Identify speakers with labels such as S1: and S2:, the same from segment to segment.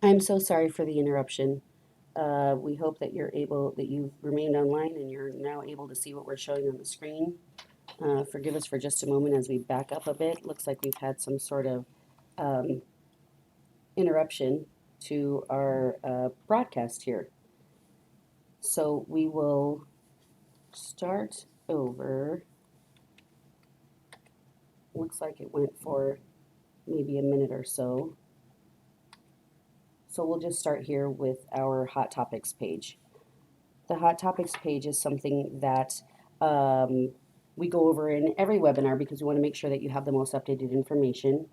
S1: I'm so sorry for the interruption. We hope that you've remained online and you're now able to see what we're showing on the screen. Forgive us for just a moment as we back up a bit. Looks like we've had some sort of um, interruption to our broadcast here. So we will start over. Looks like it went for maybe a minute or so. So we'll just start here with our Hot Topics page. The Hot Topics page is something that um, we go over in every webinar because we want to make sure that you have the most updated information.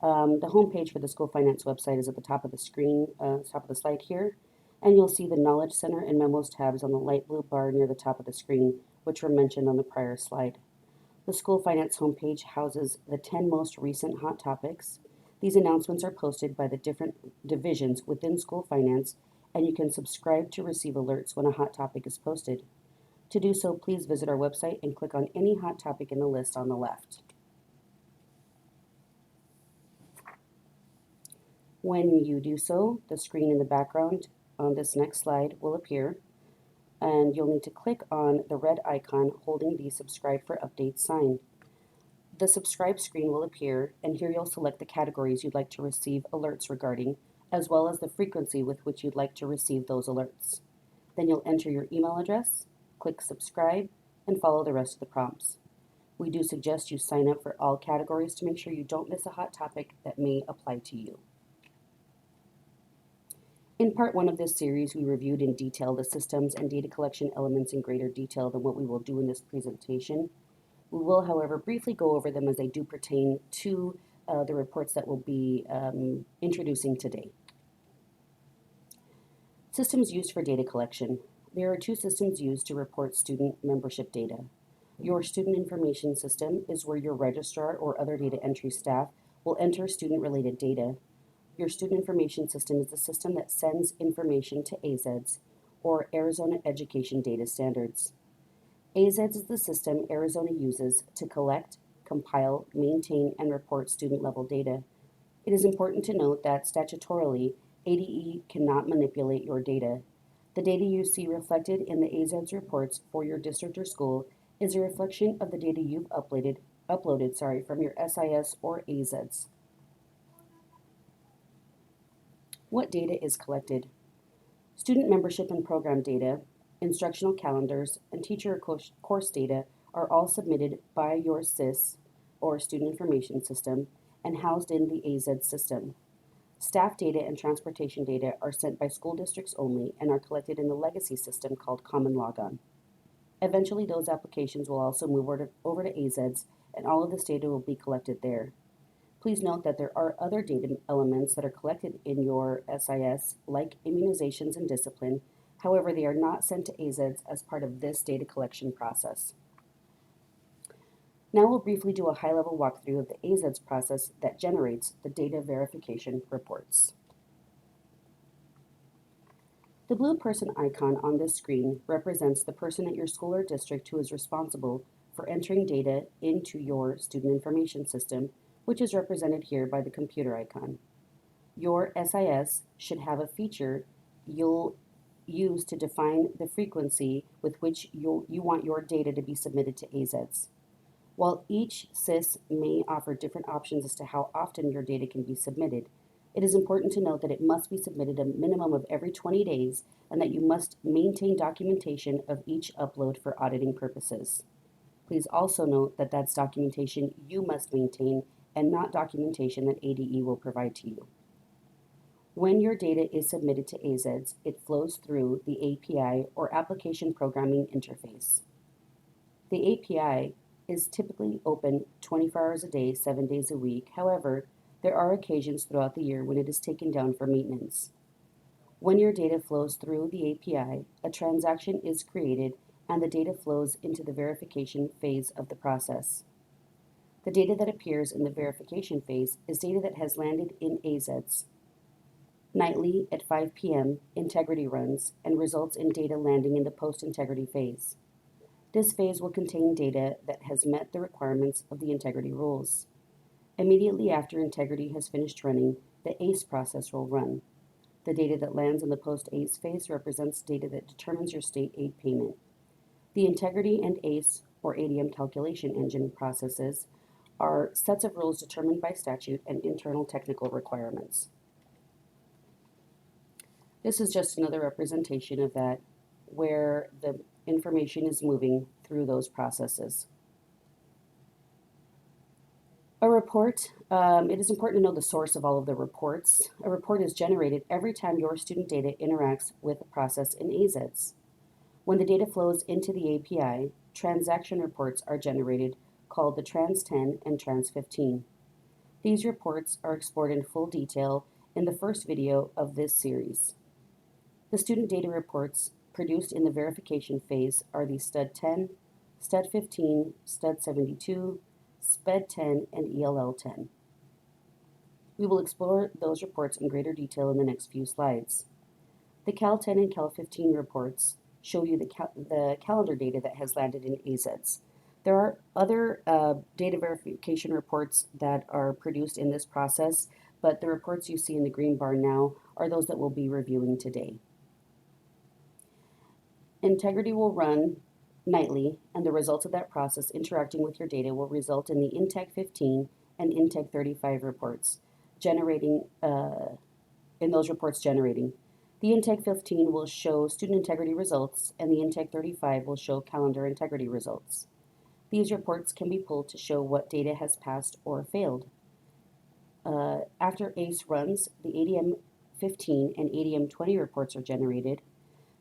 S1: The homepage for the school finance website is at the top of the screen, top of the slide here, and you'll see the Knowledge Center and Memos tabs on the light blue bar near the top of the screen, which were mentioned on the prior slide. The school finance homepage houses the 10 most recent hot topics. These announcements are posted by the different divisions within school finance, and you can subscribe to receive alerts when a hot topic is posted. To do so, please visit our website and click on any hot topic in the list on the left. When you do so, the screen in the background on this next slide will appear, and you'll need to click on the red icon holding the subscribe for updates sign. The subscribe screen will appear, and here you'll select the categories you'd like to receive alerts regarding, as well as the frequency with which you'd like to receive those alerts. Then you'll enter your email address, click subscribe, and follow the rest of the prompts. We do suggest you sign up for all categories to make sure you don't miss a hot topic that may apply to you. In part one of this series, we reviewed in detail the systems and data collection elements in greater detail than what we will do in this presentation. We will, however, briefly go over them as they do pertain to the reports that we'll be introducing today. Systems used for data collection. There are two systems used to report student membership data. Your student information system is where your registrar or other data entry staff will enter student-related data. Your student information system is the system that sends information to AzEDS, or Arizona Education Data Standards. AzEDS is the system Arizona uses to collect, compile, maintain, and report student-level data. It is important to note that statutorily, ADE cannot manipulate your data. The data you see reflected in the AzEDS reports for your district or school is a reflection of the data you've uploaded from your SIS or AzEDS. What data is collected? Student membership and program data, instructional calendars, and teacher course data are all submitted by your SIS, or Student Information System, and housed in the AzEDS system. Staff data and transportation data are sent by school districts only and are collected in the legacy system called Common Logon. Eventually, those applications will also move over to AzEDS, and all of this data will be collected there. Please note that there are other data elements that are collected in your SIS, like immunizations and discipline. However, they are not sent to AzEDS as part of this data collection process. Now we'll briefly do a high-level walkthrough of the AzEDS process that generates the data verification reports. The blue person icon on this screen represents the person at your school or district who is responsible for entering data into your student information system, which is represented here by the computer icon. Your SIS should have a feature you'll use to define the frequency with which you want your data to be submitted to AzEDS. While each SIS may offer different options as to how often your data can be submitted, it is important to note that it must be submitted a minimum of every 20 days and that you must maintain documentation of each upload for auditing purposes. Please also note that that's documentation you must maintain and not documentation that ADE will provide to you. When your data is submitted to AzEDS, it flows through the API, or Application Programming Interface. The API is typically open 24 hours a day, 7 days a week. However, there are occasions throughout the year when it is taken down for maintenance. When your data flows through the API, a transaction is created and the data flows into the verification phase of the process. The data that appears in the verification phase is data that has landed in AzEDS. Nightly at 5 p.m., integrity runs and results in data landing in the post-integrity phase. This phase will contain data that has met the requirements of the integrity rules. Immediately after integrity has finished running, the ACE process will run. The data that lands in the post-ACE phase represents data that determines your state aid payment. The integrity and ACE, or ADM calculation engine processes, are sets of rules determined by statute and internal technical requirements. This is just another representation of that, where the information is moving through those processes. A report, it is important to know the source of all of the reports. A report is generated every time your student data interacts with a process in AzEDS. When the data flows into the API, transaction reports are generated called the Trans10 and Trans15. These reports are explored in full detail in the first video of this series. The student data reports produced in the verification phase are the STUD10, STUD15, STUD72, SPED10, and ELL10. We will explore those reports in greater detail in the next few slides. The Cal10 and Cal15 reports show you the calendar data that has landed in AzEDS. There are other data verification reports that are produced in this process, but the reports you see in the green bar now are those that we'll be reviewing today. Integrity will run nightly, and the results of that process interacting with your data will result in the Integ 15 and Integ 35 reports generating, in those reports generating. The Integ 15 will show student integrity results, and the Integ 35 will show calendar integrity results. These reports can be pulled to show what data has passed or failed. After ACE runs, the ADM 15 and ADM 20 reports are generated.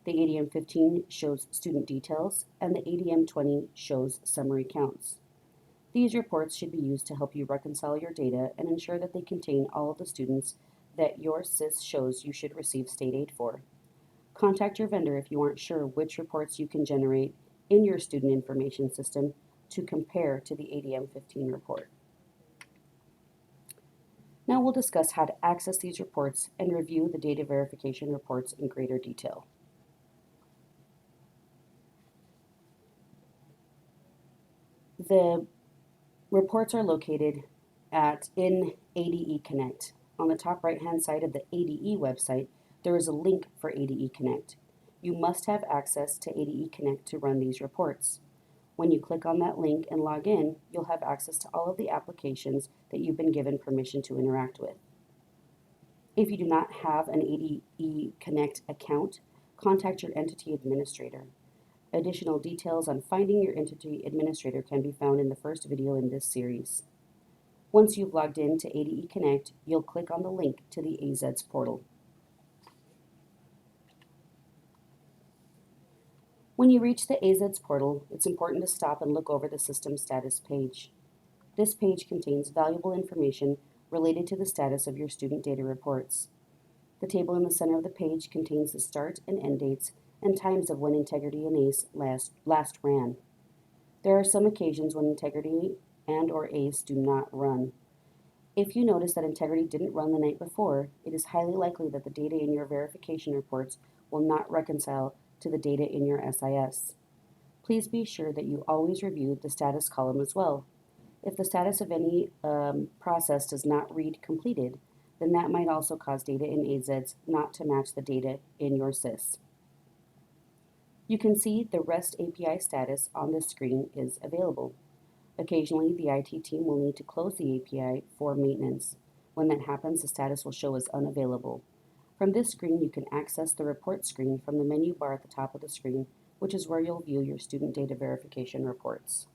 S1: The ADM 15 shows student details, and the ADM 20 shows summary counts. These reports should be used to help you reconcile your data and ensure that they contain all of the students that your SIS shows you should receive state aid for. Contact your vendor if you aren't sure which reports you can generate in your student information system to compare to the ADM 15 report. Now we'll discuss how to access these reports and review the data verification reports in greater detail. The reports are located in ADE Connect. On the top right-hand side of the ADE website, there is a link for ADE Connect. You must have access to ADE Connect to run these reports. When you click on that link and log in, you'll have access to all of the applications that you've been given permission to interact with. If you do not have an ADE Connect account, contact your entity administrator. Additional details on finding your entity administrator can be found in the first video in this series. Once you've logged in to ADE Connect, you'll click on the link to the AzEDS Portal. When you reach the AzEDS Portal, it's important to stop and look over the System Status page. This page contains valuable information related to the status of your student data reports. The table in the center of the page contains the start and end dates and times of when Integrity and ACE last ran. There are some occasions when Integrity and or ACE do not run. If you notice that Integrity didn't run the night before, it is highly likely that the data in your verification reports will not reconcile to the data in your SIS. Please be sure that you always review the status column as well. If the status of any process does not read completed, then that might also cause data in AzEDS not to match the data in your SIS. You can see the REST API status on this screen is available. Occasionally, the IT team will need to close the API for maintenance. When that happens, the status will show as unavailable. From this screen, you can access the report screen from the menu bar at the top of the screen, which is where you'll view your student data verification reports.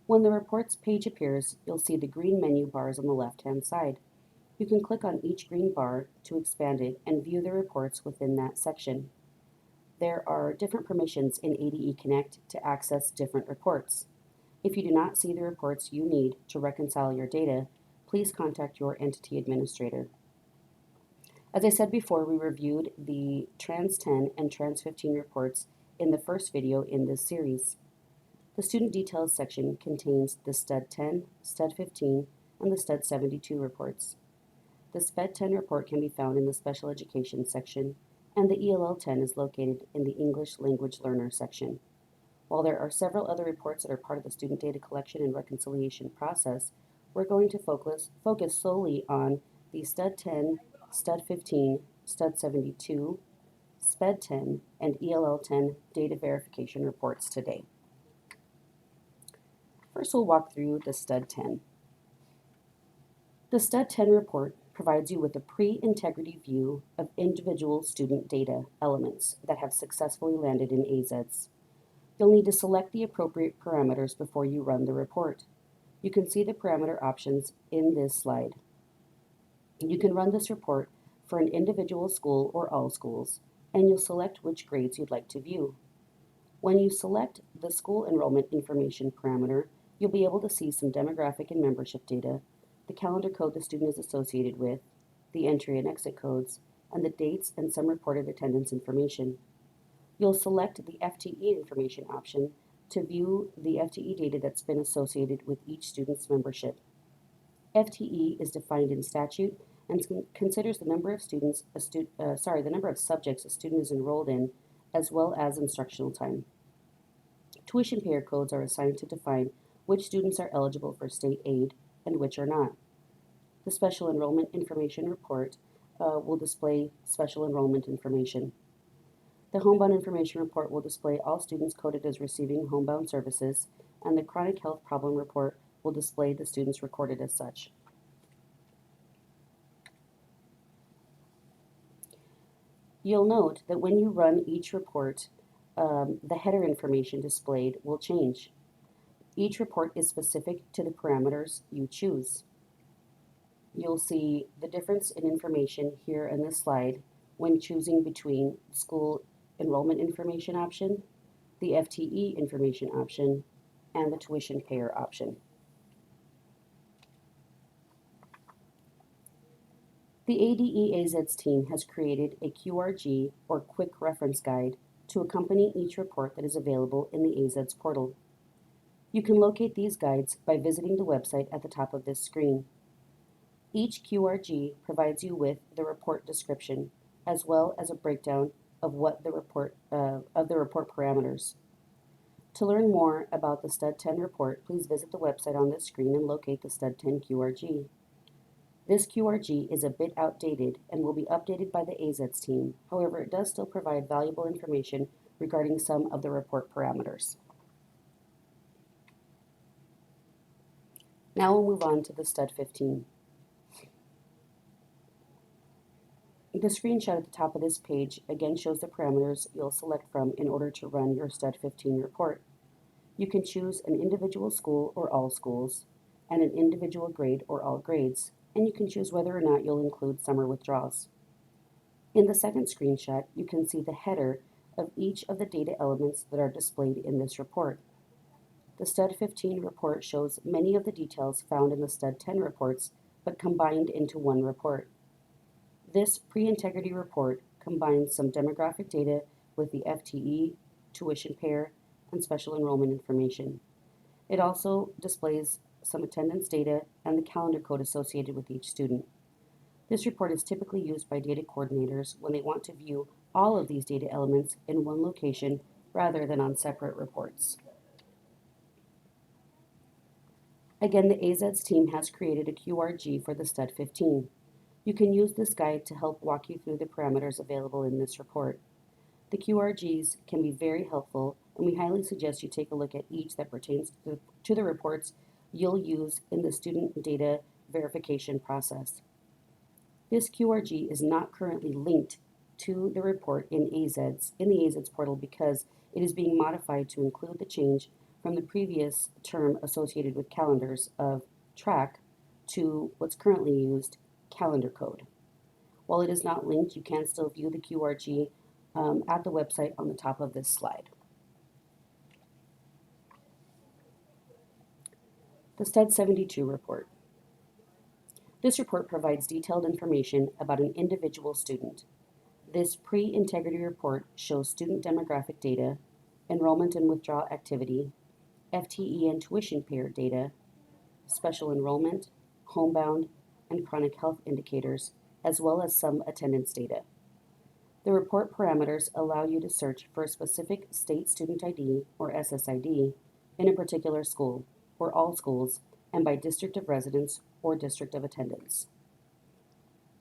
S1: When the reports page appears, you'll see the green menu bars on the left-hand side. You can click on each green bar to expand it and view the reports within that section. There are different permissions in ADE Connect to access different reports. If you do not see the reports you need to reconcile your data, please contact your entity administrator. As I said before, we reviewed the Trans10 and Trans15 reports in the first video in this series. The student details section contains the STUD10, STUD15, and the STUD72 reports. The SPED10 report can be found in the Special Education section, and the ELL10 is located in the English Language Learner section. While there are several other reports that are part of the student data collection and reconciliation process, we're going to focus solely on the Stud 10, Stud 15, Stud 72, SPED 10, and ELL 10 data verification reports today. First, we'll walk through the Stud 10. The Stud 10 report provides you with a pre-integrity view of individual student data elements that have successfully landed in AzEDS. You'll need to select the appropriate parameters before you run the report. You can see the parameter options in this slide. You can run this report for an individual school or all schools, and you'll select which grades you'd like to view. When you select the school enrollment information parameter, you'll be able to see some demographic and membership data, the calendar code the student is associated with, the entry and exit codes, and the dates and some reported attendance information. You'll select the FTE information option to view the FTE data that's been associated with each student's membership. FTE is defined in statute and considers the number of the number of subjects a student is enrolled in, as well as instructional time. Tuition payer codes are assigned to define which students are eligible for state aid and which are not. The Special Enrollment Information Report will display special enrollment information. The Homebound Information Report will display all students coded as receiving homebound services, and the Chronic Health Problem Report will display the students recorded as such. You'll note that when you run each report, the header information displayed will change. Each report is specific to the parameters you choose. You'll see the difference in information here in this slide when choosing between school enrollment information option, the FTE information option, and the tuition payer option. The ADE AzEDS team has created a QRG or quick reference guide to accompany each report that is available in the AzEDS Portal. You can locate these guides by visiting the website at the top of this screen. Each QRG provides you with the report description, as well as a breakdown of the report parameters. To learn more about the Stud 10 report, please visit the website on this screen and locate the Stud 10 QRG. This QRG is a bit outdated and will be updated by the AzEDS team. However, it does still provide valuable information regarding some of the report parameters. Now we'll move on to the Stud 15. The screenshot at the top of this page again shows the parameters you'll select from in order to run your Stud 15 report. You can choose an individual school or all schools, and an individual grade or all grades, and you can choose whether or not you'll include summer withdrawals. In the second screenshot, you can see the header of each of the data elements that are displayed in this report. The Stud 15 report shows many of the details found in the Stud 10 reports, but combined into one report. This pre-integrity report combines some demographic data with the FTE, tuition payer, and special enrollment information. It also displays some attendance data and the calendar code associated with each student. This report is typically used by data coordinators when they want to view all of these data elements in one location rather than on separate reports. Again, the AzEDS team has created a QRG for the Stud 15. You can use this guide to help walk you through the parameters available in this report. The QRGs can be very helpful, and we highly suggest you take a look at each that pertains to the reports you'll use in the student data verification process. This QRG is not currently linked to the report in the AzEDS portal because it is being modified to include the change from the previous term associated with calendars of track to what's currently used, calendar code. While it is not linked, you can still view the QRG at the website on the top of this slide. The Stud 72 report. This report provides detailed information about an individual student. This pre-integrity report shows student demographic data, enrollment and withdrawal activity, FTE and tuition payer data, special enrollment, homebound, and chronic health indicators, as well as some attendance data. The report parameters allow you to search for a specific state student ID or SSID in a particular school or all schools and by district of residence or district of attendance.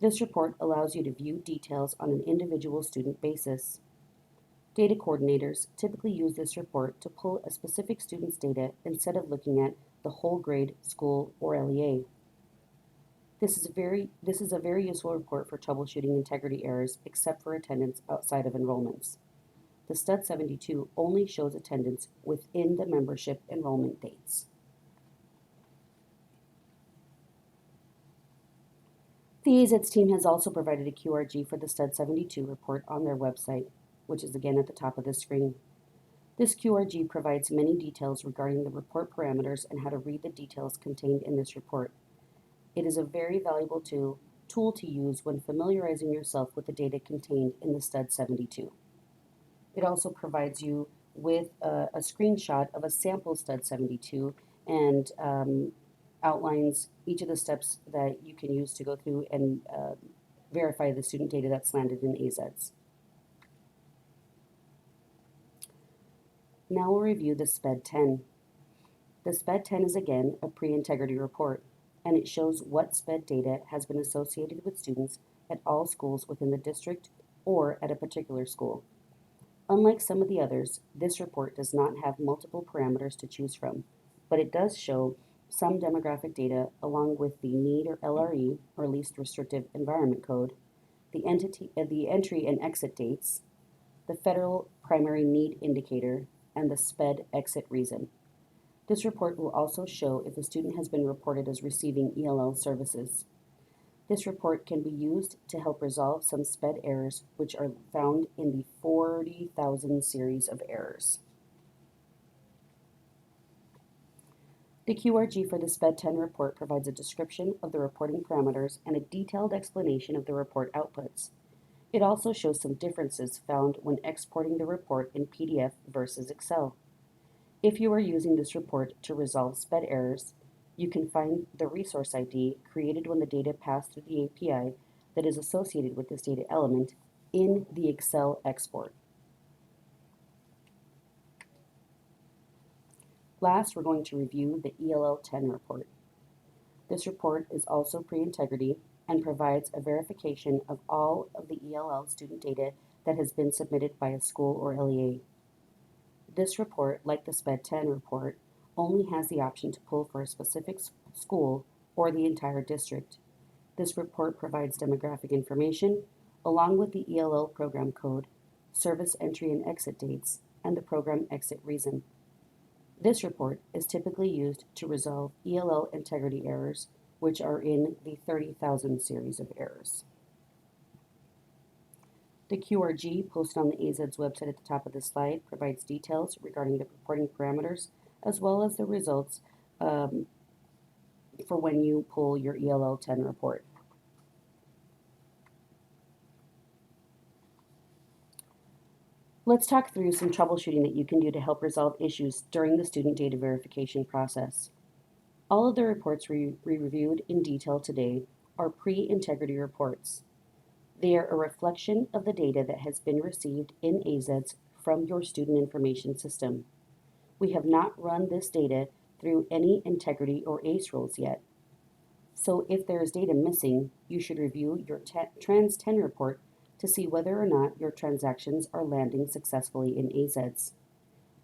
S1: This report allows you to view details on an individual student basis. Data coordinators typically use this report to pull a specific student's data instead of looking at the whole grade, school, or LEA. This is a very useful report for troubleshooting integrity errors except for attendance outside of enrollments. The STUD 72 only shows attendance within the membership enrollment dates. The AzEDS team has also provided a QRG for the STUD 72 report on their website, which is again at the top of the screen. This QRG provides many details regarding the report parameters and how to read the details contained in this report. It is a very valuable tool to use when familiarizing yourself with the data contained in the STUD 72. It also provides you with a screenshot of a sample STUD 72 and outlines each of the steps that you can use to go through and verify the student data that's landed in AzEDS. Now we'll review the SPED 10. The SPED 10 is again a pre-integrity report, and it shows what SPED data has been associated with students at all schools within the district or at a particular school. Unlike some of the others, this report does not have multiple parameters to choose from, but it does show some demographic data along with the NEED or LRE, or Least Restrictive Environment Code, the entry and exit dates, the Federal Primary Need Indicator, and the SPED exit reason. This report will also show if a student has been reported as receiving ELL services. This report can be used to help resolve some SPED errors which are found in the 40,000 series of errors. The QRG for the SPED 10 report provides a description of the reporting parameters and a detailed explanation of the report outputs. It also shows some differences found when exporting the report in PDF versus Excel. If you are using this report to resolve SPED errors, you can find the resource ID created when the data passed through the API that is associated with this data element in the Excel export. Last, we're going to review the ELL 10 report. This report is also pre-integrity and provides a verification of all of the ELL student data that has been submitted by a school or LEA. This report, like the SPED 10 report, only has the option to pull for a specific school or the entire district. This report provides demographic information along with the ELL program code, service entry and exit dates, and the program exit reason. This report is typically used to resolve ELL integrity errors, which are in the 30,000 series of errors. The QRG posted on the AzEDS website at the top of the slide provides details regarding the reporting parameters as well as the results for when you pull your ELL 10 report. Let's talk through some troubleshooting that you can do to help resolve issues during the student data verification process. All of the reports we reviewed in detail today are pre-integrity reports. They are a reflection of the data that has been received in AzEDS from your student information system. We have not run this data through any integrity or ACE rules yet. So if there is data missing, you should review your Trans 10 report to see whether or not your transactions are landing successfully in AzEDS.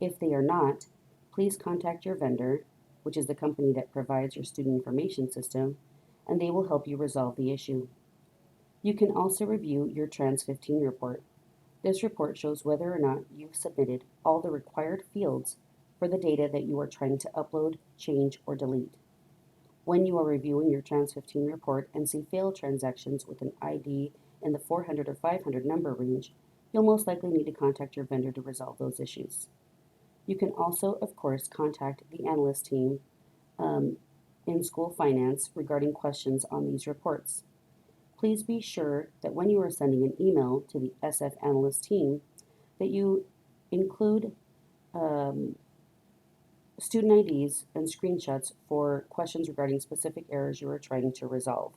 S1: If they are not, please contact your vendor, which is the company that provides your student information system, and they will help you resolve the issue. You can also review your Trans 15 report. This report shows whether or not you've submitted all the required fields for the data that you are trying to upload, change, or delete. When you are reviewing your Trans 15 report and see failed transactions with an ID in the 400 or 500 number range, you'll most likely need to contact your vendor to resolve those issues. You can also, of course, contact the analyst team in school finance regarding questions on these reports. Please be sure that when you are sending an email to the SF analyst team that you include student IDs and screenshots for questions regarding specific errors you are trying to resolve.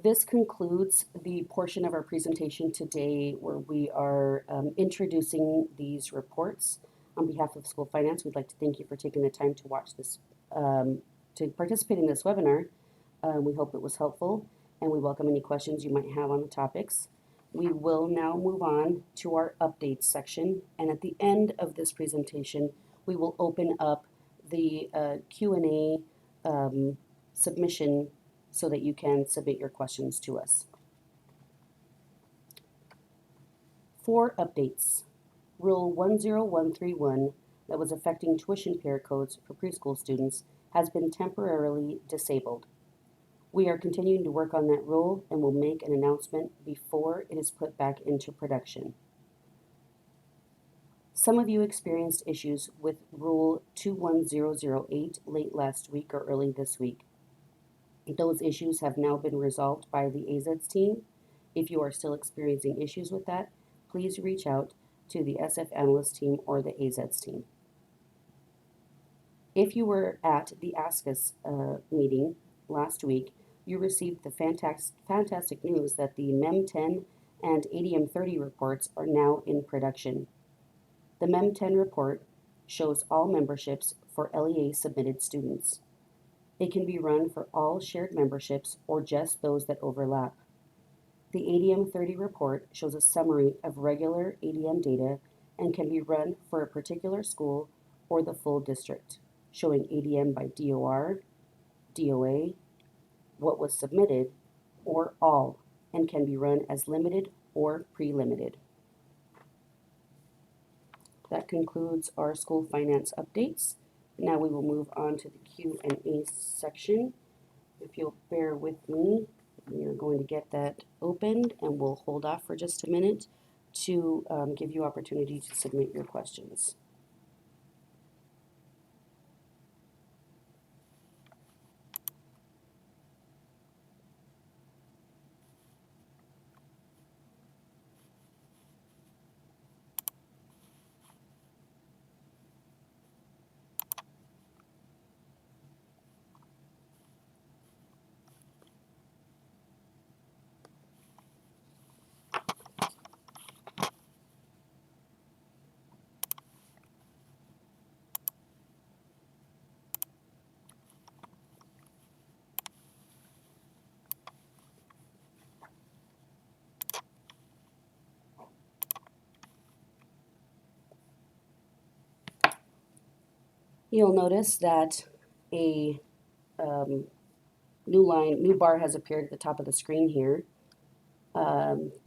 S1: This concludes the portion of our presentation today where we are introducing these reports. On behalf of School Finance, we'd like to thank you for taking the time to watch this, to participate in this webinar. We hope it was helpful, and we welcome any questions you might have on the topics. We will now move on to our updates section, and at the end of this presentation, we will open up the Q&A submission so that you can submit your questions to us. For updates, Rule 10131 that was affecting tuition pair codes for preschool students has been temporarily disabled. We are continuing to work on that rule and will make an announcement before it is put back into production. Some of you experienced issues with Rule 21008 late last week or early this week. Those issues have now been resolved by the AzEDS team. If you are still experiencing issues with that, please reach out to the SF Analyst team or the AzEDS team. If you were at the ASCUS meeting last week, you received the fantastic news that the MEM10 and ADM30 reports are now in production. The MEM10 report shows all memberships for LEA submitted students. It can be run for all shared memberships or just those that overlap. The ADM30 report shows a summary of regular ADM data and can be run for a particular school or the full district, showing ADM by DOR, DOA, what was submitted, or all, and can be run as limited or pre-limited. That concludes our school finance updates. Now we will move on to the Q&A section. If you'll bear with me, we are going to get that opened and we'll hold off for just a minute to give you opportunity to submit your questions. You'll notice that a new bar has appeared at the top of the screen here.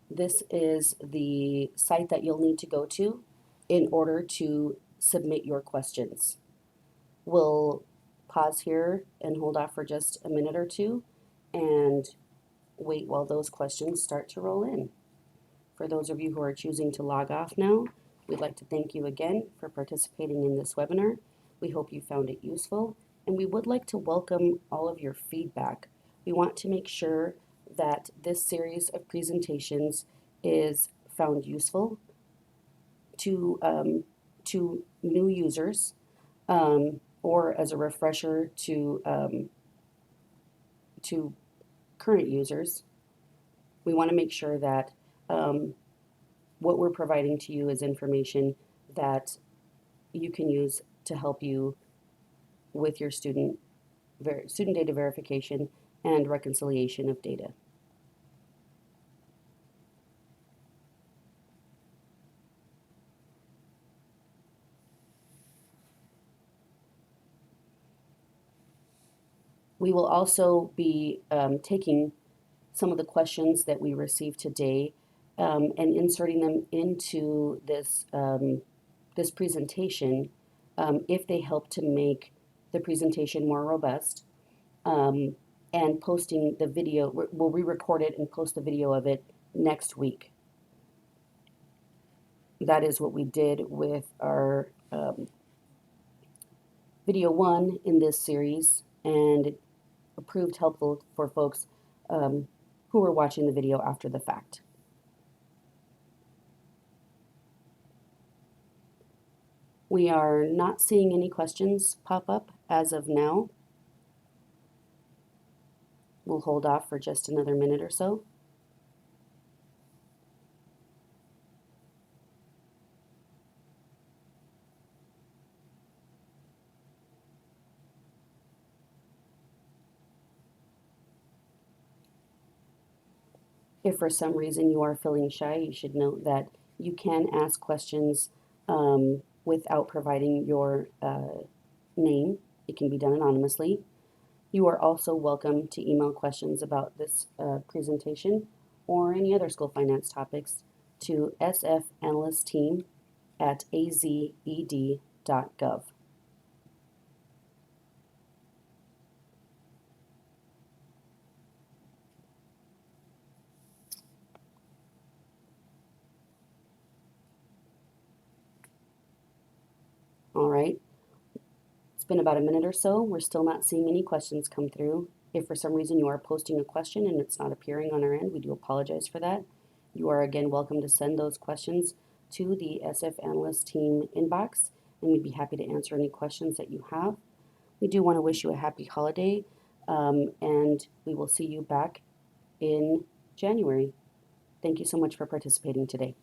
S1: This is the site that you'll need to go to in order to submit your questions. We'll pause here and hold off for just a minute or two and wait while those questions start to roll in. For those of you who are choosing to log off now, we'd like to thank you again for participating in this webinar. We hope you found it useful, and we would like to welcome all of your feedback. We want to make sure that this series of presentations is found useful to new users or as a refresher to current users. We want to make sure that what we're providing to you is information that you can use to help you with your student data verification and reconciliation of data. We will also be taking some of the questions that we received today and inserting them into this, this presentation if they help to make the presentation more robust, and posting the video. We'll re-record it and post the video of it next week. That is what we did with our video 1 in this series, and it proved helpful for folks who were watching the video after the fact. We are not seeing any questions pop up as of now. We'll hold off for just another minute or so. If for some reason you are feeling shy, you should note that you can ask questions without providing your name. It can be done anonymously. You are also welcome to email questions about this presentation or any other school finance topics to sfanalystteam@azed.gov. All right. It's been about a minute or so. We're still not seeing any questions come through. If for some reason you are posting a question and it's not appearing on our end, we do apologize for that. You are again welcome to send those questions to the SF Analyst Team inbox, and we'd be happy to answer any questions that you have. We do want to wish you a happy holiday, and we will see you back in January. Thank you so much for participating today.